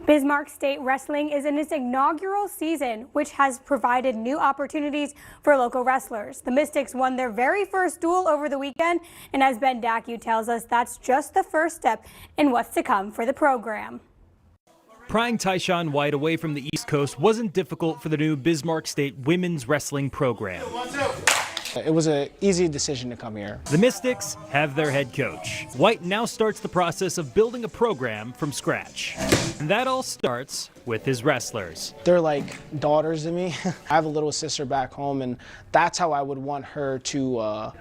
Bismarck State Wrestling is in its inaugural season, which has provided new opportunities for local wrestlers. The Mystics won their very first duel over the weekend, and as Ben Dacu tells us, that's just the first step in what's to come for the program. Prying Tyshawn White away from the East Coast wasn't difficult for the new Bismarck State women's wrestling program. It was an easy decision to come here. The Mystics have their head coach. White now starts the process of building a program from scratch. And that all starts with his wrestlers. They're like daughters to me. I have a little sister back home, and that's how I would want her to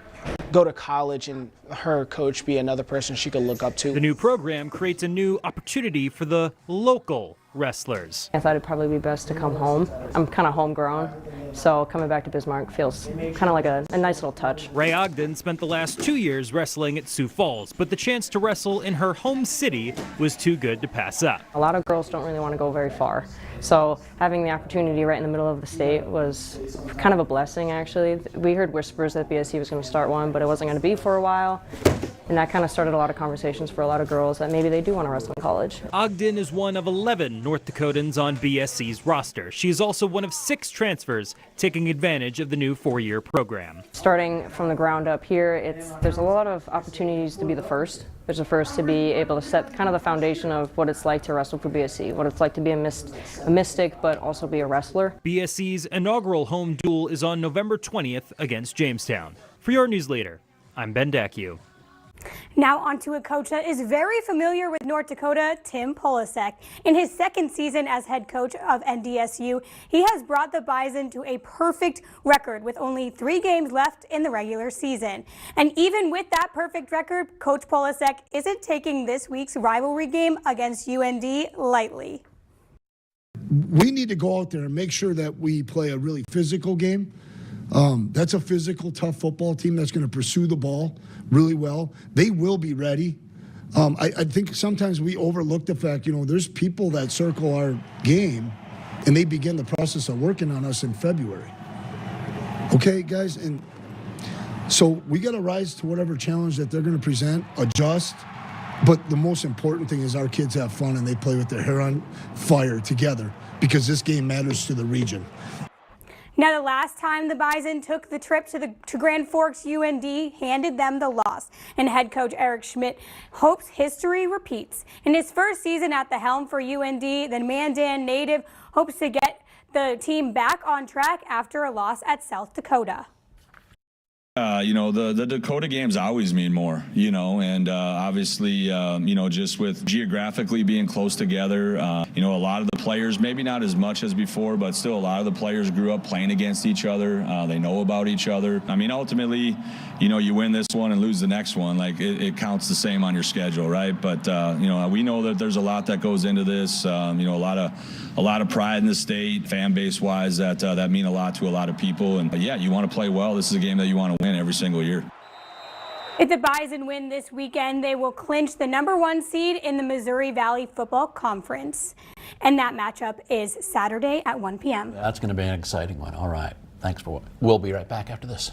go to college and her coach be another person she could look up to. The new program creates a new opportunity for the local wrestlers. I thought it'd probably be best to come home. I'm kind of homegrown, so coming back to Bismarck feels kind of like a nice little touch. Ray Ogden spent the last 2 years wrestling at Sioux Falls, but the chance to wrestle in her home city was too good to pass up. A lot of girls don't really want to go very far, so having the opportunity right in the middle of the state was kind of a blessing, actually. We heard whispers that BSC was going to start one, but it wasn't going to be for a while. And that kind of started a lot of conversations for a lot of girls that maybe they do want to wrestle in college. Ogden is one of 11 North Dakotans on BSC's roster. She is also one of 6 transfers taking advantage of the new 4-year program. Starting from the ground up here, there's a lot of opportunities to be the first. There's a first to be able to set kind of the foundation of what it's like to wrestle for BSC, what it's like to be a mystic, but also be a wrestler. BSC's inaugural home duel is on November 20th against Jamestown. For your news leader, I'm Ben Dacu. Now on to a coach that is very familiar with North Dakota, Tim Polasek. In his second season as head coach of NDSU, he has brought the Bison to a perfect record with only 3 games left in the regular season. And even with that perfect record, Coach Polasek isn't taking this week's rivalry game against UND lightly. We need to go out there and make sure that we play a really physical game. That's a physical, tough football team that's going to pursue the ball really well. They will be ready. I think sometimes we overlook the fact, there's people that circle our game and they begin the process of working on us in February. Okay, guys? And so we got to rise to whatever challenge that they're going to present, adjust. But the most important thing is our kids have fun and they play with their hair on fire together because this game matters to the region. Now, the last time the Bison took the trip to Grand Forks, UND handed them the loss, and head coach Eric Schmidt hopes history repeats. In his first season at the helm for UND, the Mandan native hopes to get the team back on track after a loss at South Dakota. The Dakota games always mean more, and obviously, just with geographically being close together, a lot of the players, maybe not as much as before, but still a lot of the players grew up playing against each other. They know about each other. I mean, ultimately, you win this one and lose the next one, like it counts the same on your schedule, right? But, we know that there's a lot that goes into this, a lot of pride in the state, fan base wise, that mean a lot to a lot of people. And yeah, you want to play well. This is a game that you want to win every single year. If the Bison win this weekend, they will clinch the #1 seed in the Missouri Valley Football Conference. And that matchup is Saturday at 1 p.m. That's going to be an exciting one. All right. Thanks for what. We'll be right back after this.